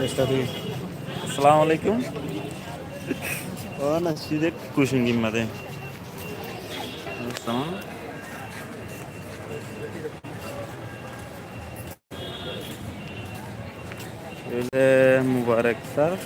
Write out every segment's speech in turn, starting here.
আসসালামু আলাইকুম। Ana size kuşun giymedi. Tamam. Öyle mübarekler.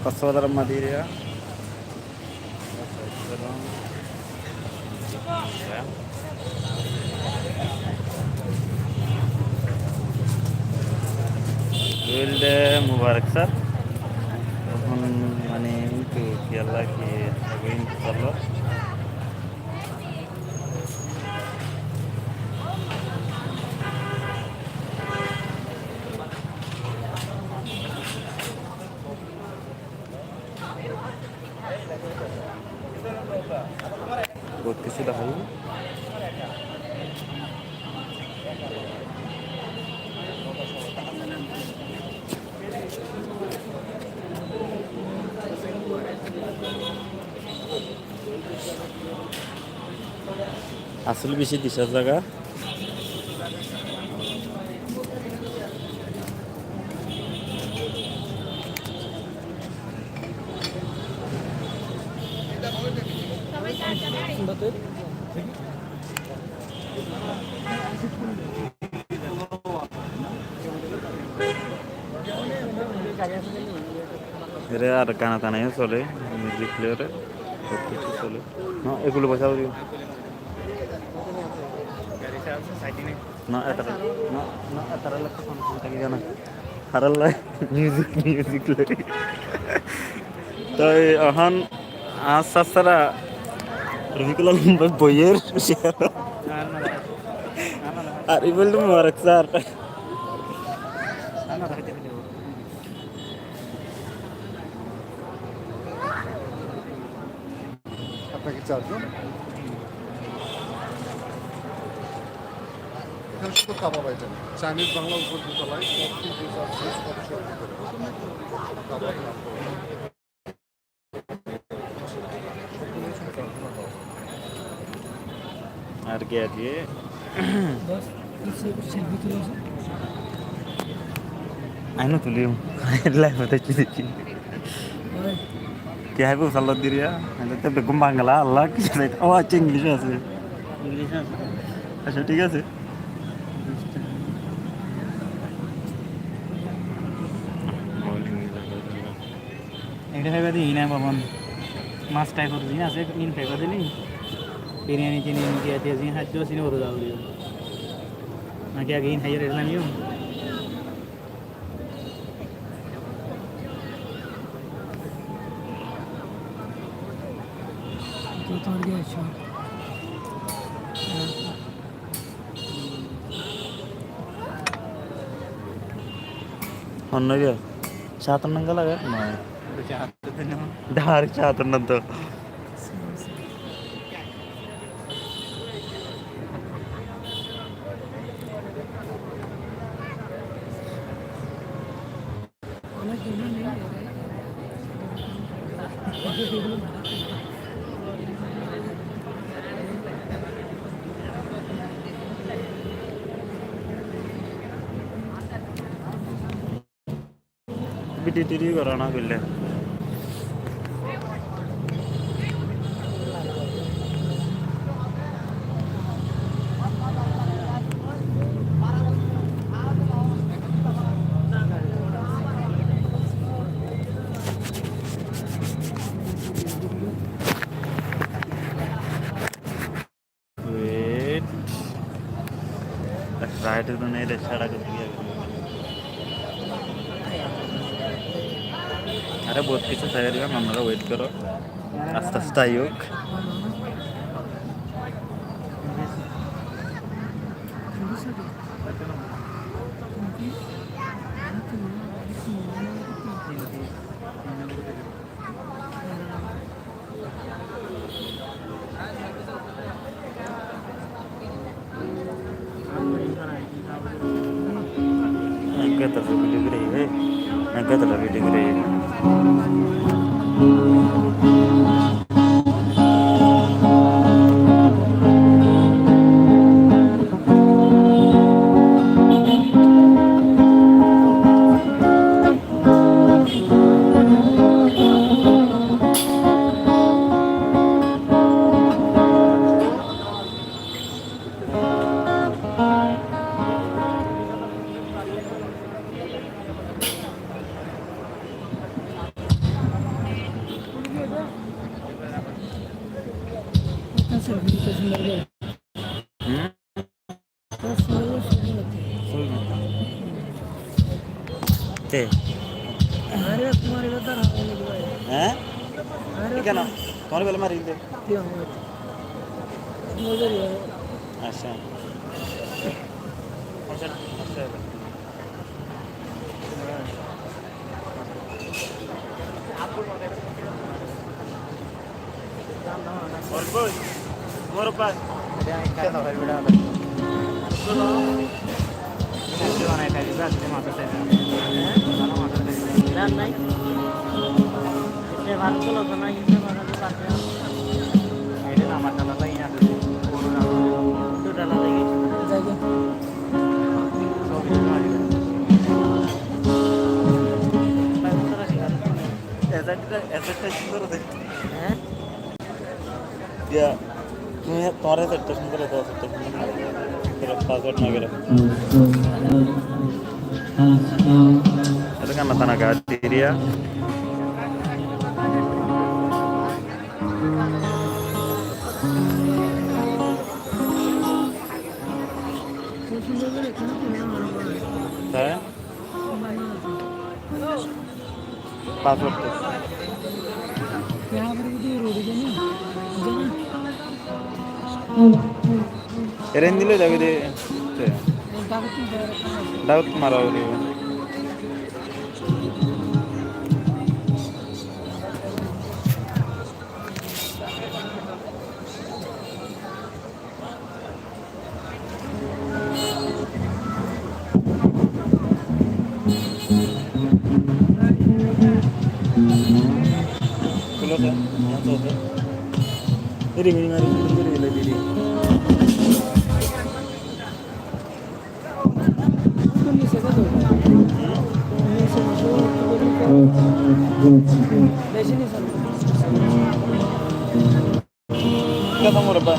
Kasvalarım Madiriya. Öyle mübarekler. এখন মানে তো খেয়াল্লা কি আগুন চললো বহুত কিছু দেখাবো আসলে বেশি দিশার জায়গা এরে আর গানা টানাইও চলে মিউজিক প্লেয়ারে সব কিছু চলে না এগুলো বসাও দিও না এটা না না এটা লাগছে কোন থাকি জানা হারাল্লাই মিউজিক লাগে তাই এখন সারা রফিকুল আলম বইয়ের আর ই বললাম মুবারক স্যার আপনাকে চারজন এখানে শুধু কাবাব আইটেম চাইনিজ বাংলা উপর দুতলায় কাবাব নাম আর কে দিয়ে আইনো তুলিও লাইভ হতে দেখি কে হাইবো সালাদ দিরিয়া এটা বেগম বাংলা আল্লাহ কিছু নাই ও আচ্ছা ইংলিশ আছে আচ্ছা ঠিক আছে এটা খাইবা দিই না বাবন মাছ টাই করছি না আছে ইন খাইবা দিলি বিরিয়ানি চিনি নিয়ে দিয়ে দিয়ে খাদ্য চিনি করে যাও দিও নাকি আগে ইন খাইয়ে রেখলাম ইউ তো তোর গেছো অন্যকে চাতন্నం লাগে নয় ধার চাতন্నం তো টিটি করানো করলে राइट तो नहीं रेछाड़ा कर दिया अरे बहुत কিছু তৈরি হবে আপনারা ওয়েট করো আস্তে আস্তে আয়োগ kata video gede, kata video gede. Oke. Ikan apa? Kemarin belum hari itu. Asal. Boy, more pa. Dia तुम्हारे से टच नहीं करता तेरा पासवर्ड ना करो itu kan mata naga dia saya password यहाँ पर भी रोड है ना Erendile David Daud Marauri Kulo sa, yan sa sa. Diri ngari diri. Kita mau berapa?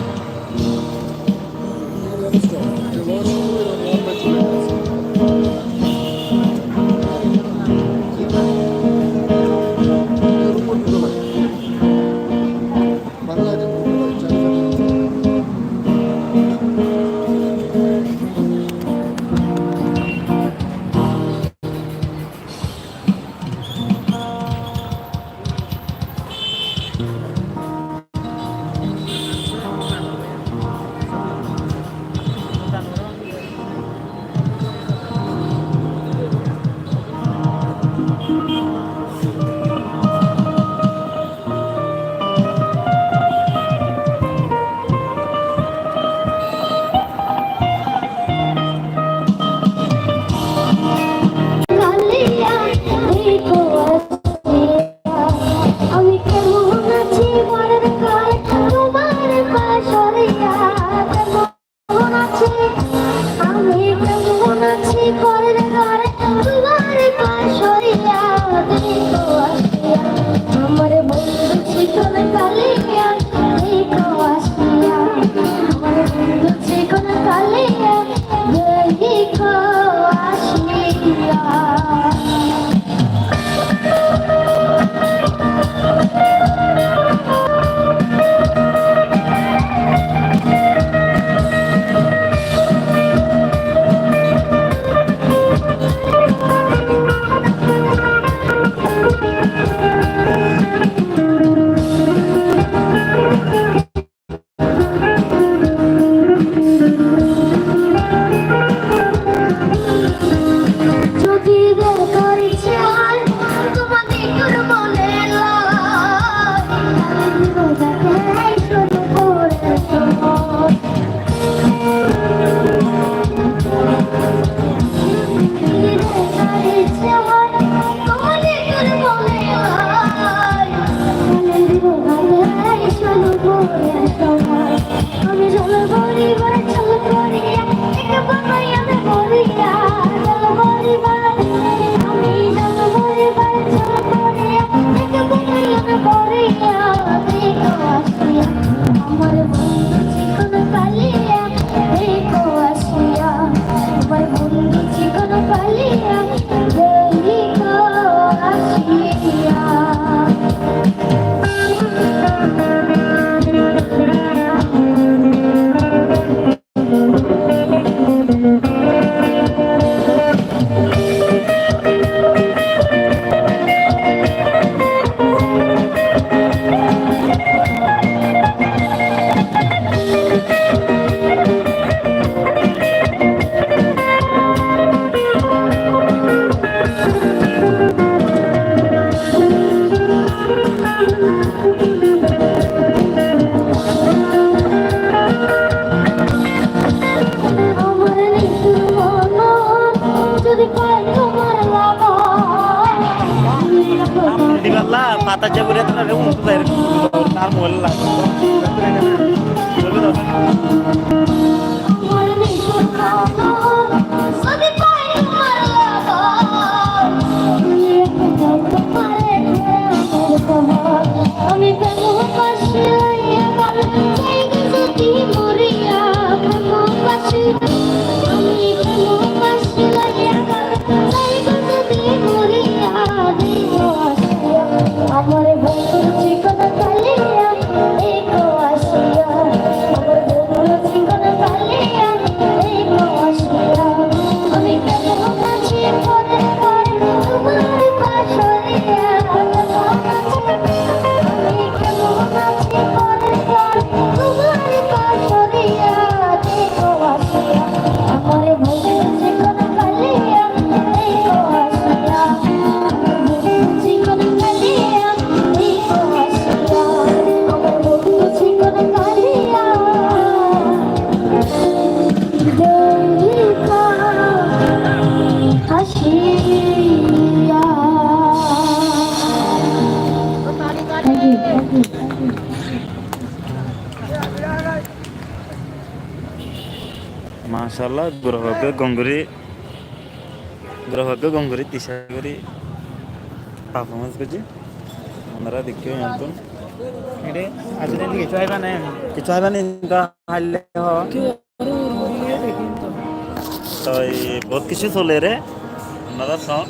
আমি চল পরিবার চল করিয়া এক বানাইয়া করিয়া চল পরিবার আমি চল পরিবার চল করিয়া এক বানাইয়া করিয়া দেখো আসিয়া আমার বন্ধু চিকন কালিয়া দেখো আসিয়া আমার বন্ধু চিকন কালিয়া দেখো আসিয়া দিবাল্লা পাতা চাপুরে তো রে উঠতে যায় তার মোবাইল লাগে আমি আমার বন্ধু চিকন কালিয়া একো আসিয়া আমার বন্ধু চিকন কালিয়া একো আসিয়া আমি কেন কাছে পরে পরে তোমার পাশরিয়া আমি কেন কাছে পরে পরে তোমার পাশরিয়া দেখো আসিয়া আমার বন্ধু চিকন কালিয়া একো আসিয়া চিকন কালিয়া মাশাআল্লাহ গ্রহকে গঙ্গুরি দিশা করি পারফরমেন্স করছি আপনারা দেখিও জানতুন এটা আসলে কিছু আইবা না কিছু হবে না হারলে তো বহুত কিছু চলে রে আপনারা সব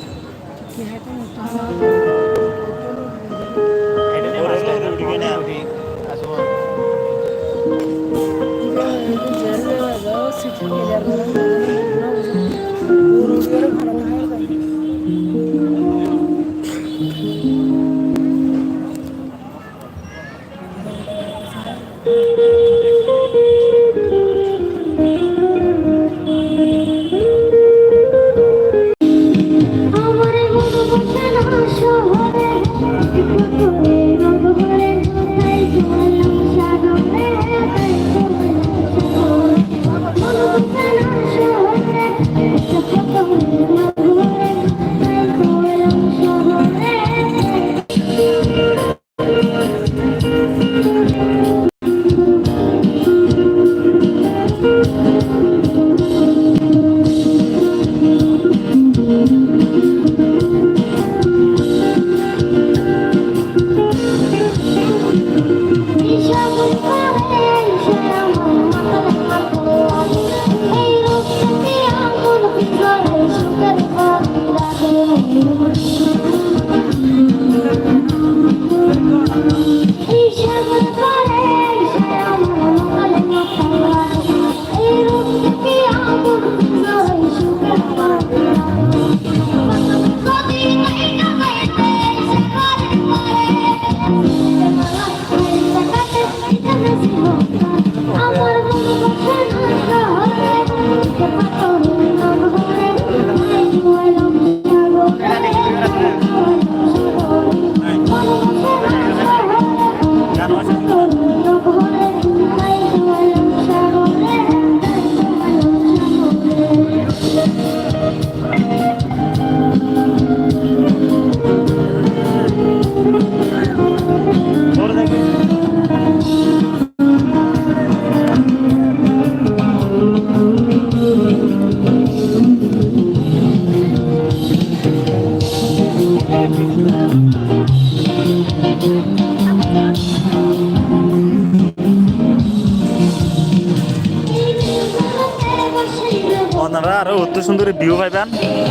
আপনারা আরো অত সুন্দর ভিউ পাইবেন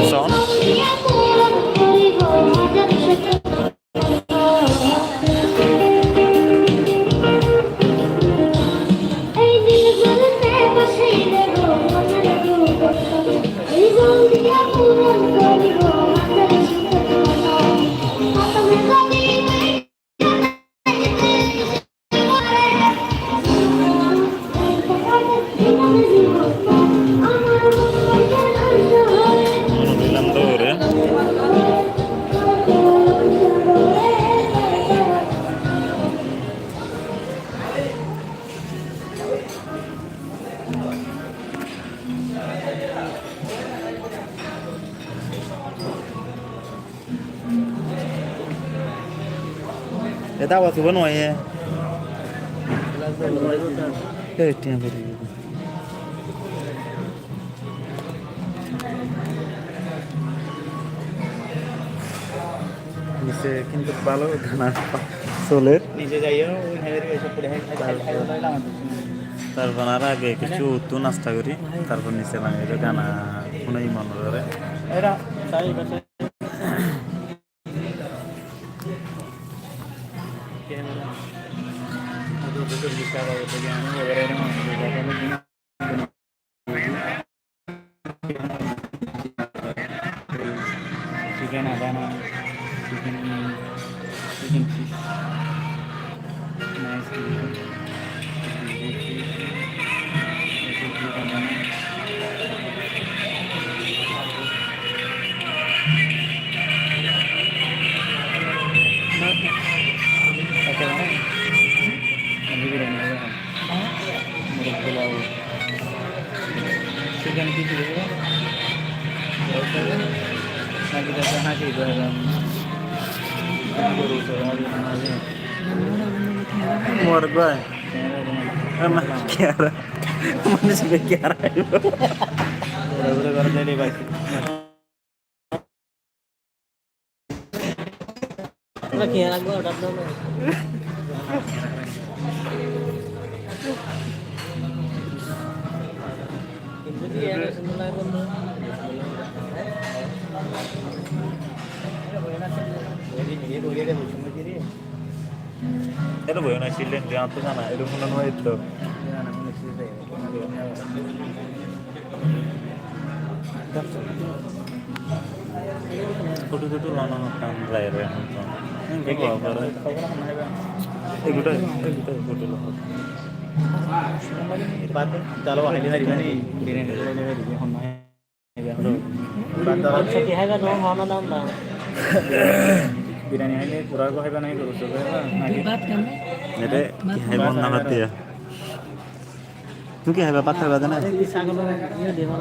শোন দিলাম দৌড়ে এটা আওয়াজ হবে নয় নিচে কিন্তু ভালো গানা চলে নিচে যাইও ওই হাইওয়ে এসে পড়ে তারপর আর আগে কিছু উত্তু নাস্তা করি তারপর নিচে নামে গানা শুনেই মনে করে এরা তাই বাসে chicken adana chicken fish nice chicken fish lagi dah sana sih dalam মর গয় আমার কিয়ারা মানুষ Kiara udah baru jadi baik lagi ya lagu udah dulu itu dia sebenarnya pun এটা বই না ছিলেন যে তো জানা এরকম মনে হয় তো ছোট ছোট লানো কাম লাইরে এগুলো ছোট লোক चलो हाइली हारी बनी बिरयानी हारी हम है बिरयानी हाइले पूरा को है नहीं करो सब बात करना এটা কি হাই মন না দিয়া তুই কি হাই বাবা খাবা না सागलो ये देवा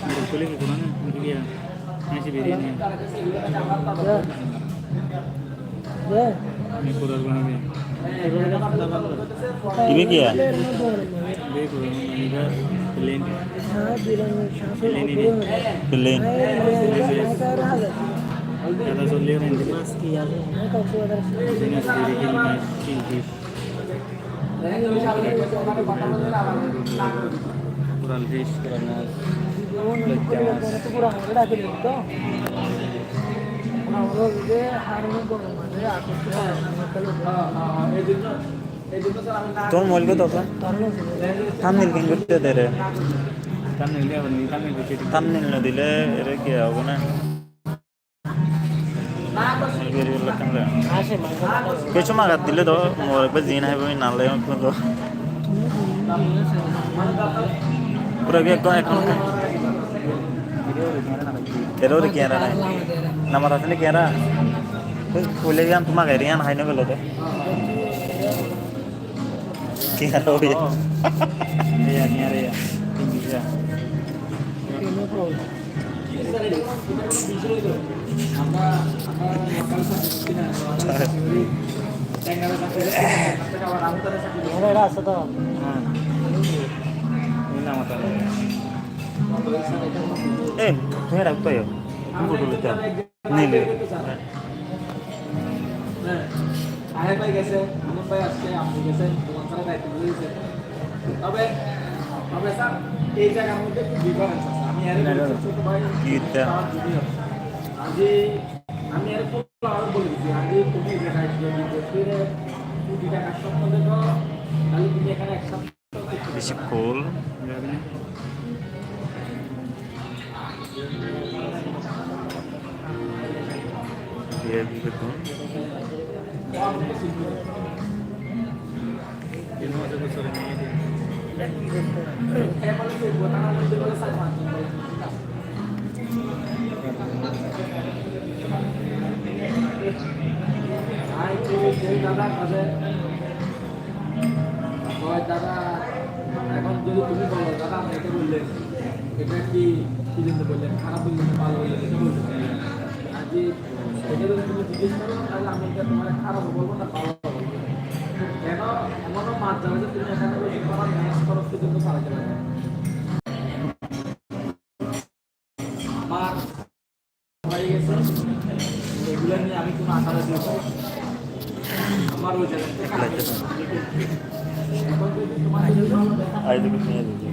मुरकुली की कोना ये ऐसी बिरयानी ये पूरा बना में ini কি देखो इधर प्लेन प्लेन প্লেন ज्यादा सो ले रहे हैं बस किया बिना से देखिए पूरा फिश करना पूरा हंगड़ा के लिए तो हम लोग ये हारने को मजे आते তোর মোবাইল কত আছে থাম্বনেল কিন করতে দে রে থাম্বনেল না দিলে এর কি হবে না কিছু মাগাত দিলে তো মোর একবার জিন হবে নালে তো পুরো কি এখন এরও কি আর নাই নাম্বার আছে কি আর খুলে গিয়ে তোমাকে রিয়ান হাইনে গেল তো কি আর হবে ya ni ada ya tinggi ya ada rasa tuh ini nama tuh তুই রাখতো তুমি বলে তা নিলে আরে ভাই গেছে আমন ভাই আসছে আমন গেছে তোমার সাথে দায়িত্ব দিয়েছে তবে স্যার এই জায়গার মধ্যে একটু ডিফারেন্স আছে। আমি আর ছোট ভাই কি এটা? আমার junior। আজি আমি আর আর বলে দিচ্ছি আজি তুমি এই জায়গায় যদি দেখতে 2 টাকা স্বপ্ন দেখো তাহলে তুমি এখানে এক সপ্তাহ বেশি কোল দিয়ে দেখুন দাদা কাজে দাদা এখন যদি তুমি বলো দাদা আপনি এটা বললেন এটা কি জন্য বললেন খারাপ বললেন ভালো বললেন এটা বলতে পারি আজকে এটা যদি তুমি জিজ্ঞেস করো তাহলে আমি এটা তোমার খারাপ বলবো না ভালো বলবো কেন এমনও মাছ যাবে যে তুমি এখানে বসে তোমার ম্যাচ খরচ পর্যন্ত চালাতে পারবে আমার হয়ে গেছে এগুলো নিয়ে আমি কোনো আশা দিব আমার ওই জায়গা থেকে এখন যদি তোমার আই দেখুন নিয়ে দেখুন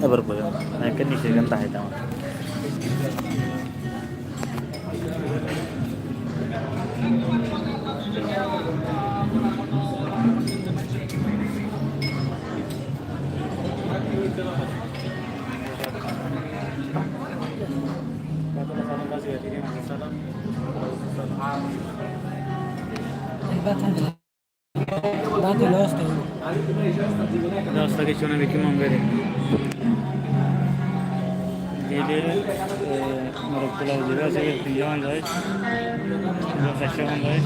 এবার বলো একটা নিচে গান তাহাইতে আমার রাস্তা কিছু না দেখি মঙ্গে দিয়ে মোরগ পোলাও দিবে আছে 3 জন যায় 400 জন যায়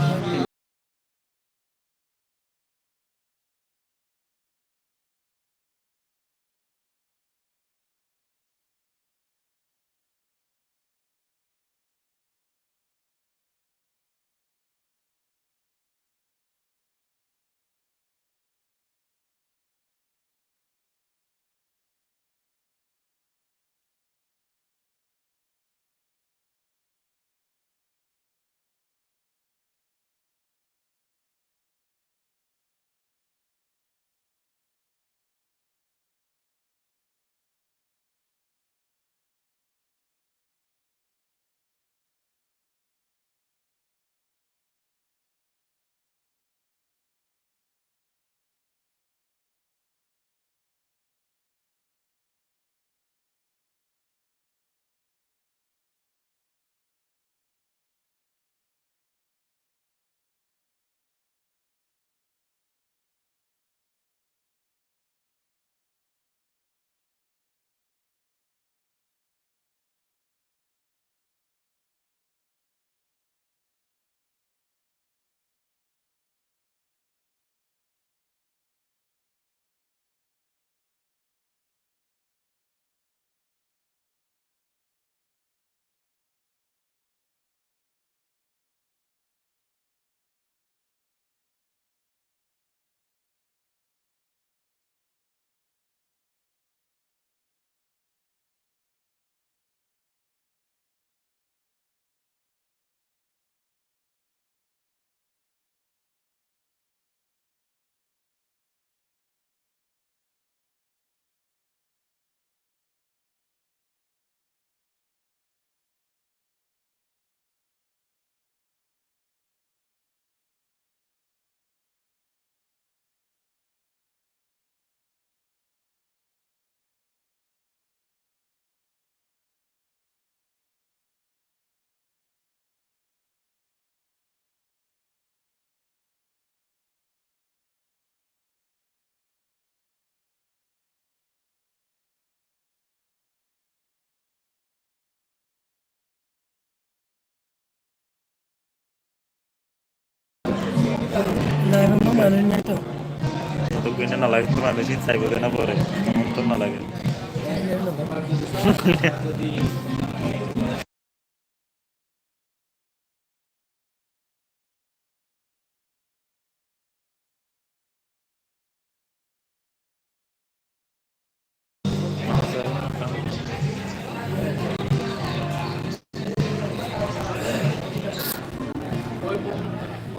তো কিনে না লাগে তোমার বেশি চাই বলে না পরে এমন তো না লাগে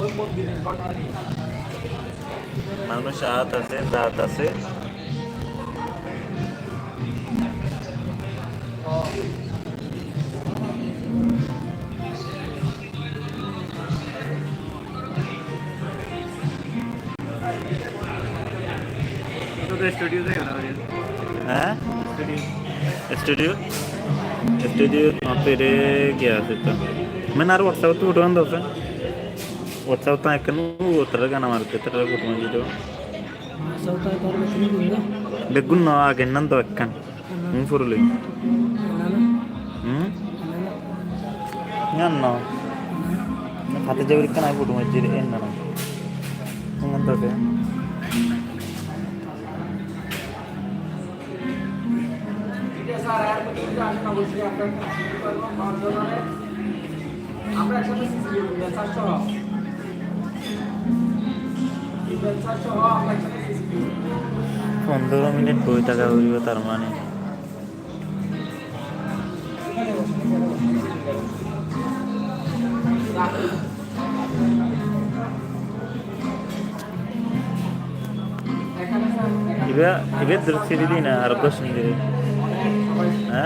ওই মন্দিরের ঘটনা মানুষ আত আছে, জাত আছে। स्टूडियो से হ্যাঁ स्टूडियो स्टूडियो तेरे क्या है तो मैंने यार व्हाट्सएप पे फोटो बंद होता व्हाट्सएप तो एक वो तरह का नाम आते तरह फोटो में जो बेगुन ना आगे नंद वक्कन फुरुली ഞാൻ കഥ ജോലിക്കാനായി ഫോട്ടോ വെച്ചിട്ട് എന്നാണ് അങ്ങനത്തെ স্যার আর কিছু আসে না বলছি আপনার আমরা একসাথে সিসিটিভি দেন 400 আমরা একসাথে সিসিটিভি 15 মিনিট বই টাকা উড়িব তার মানে ibe dürüst değil na araba şimdi ha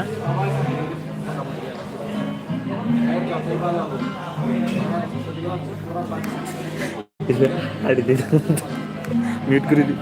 ibe hadi mute করে দি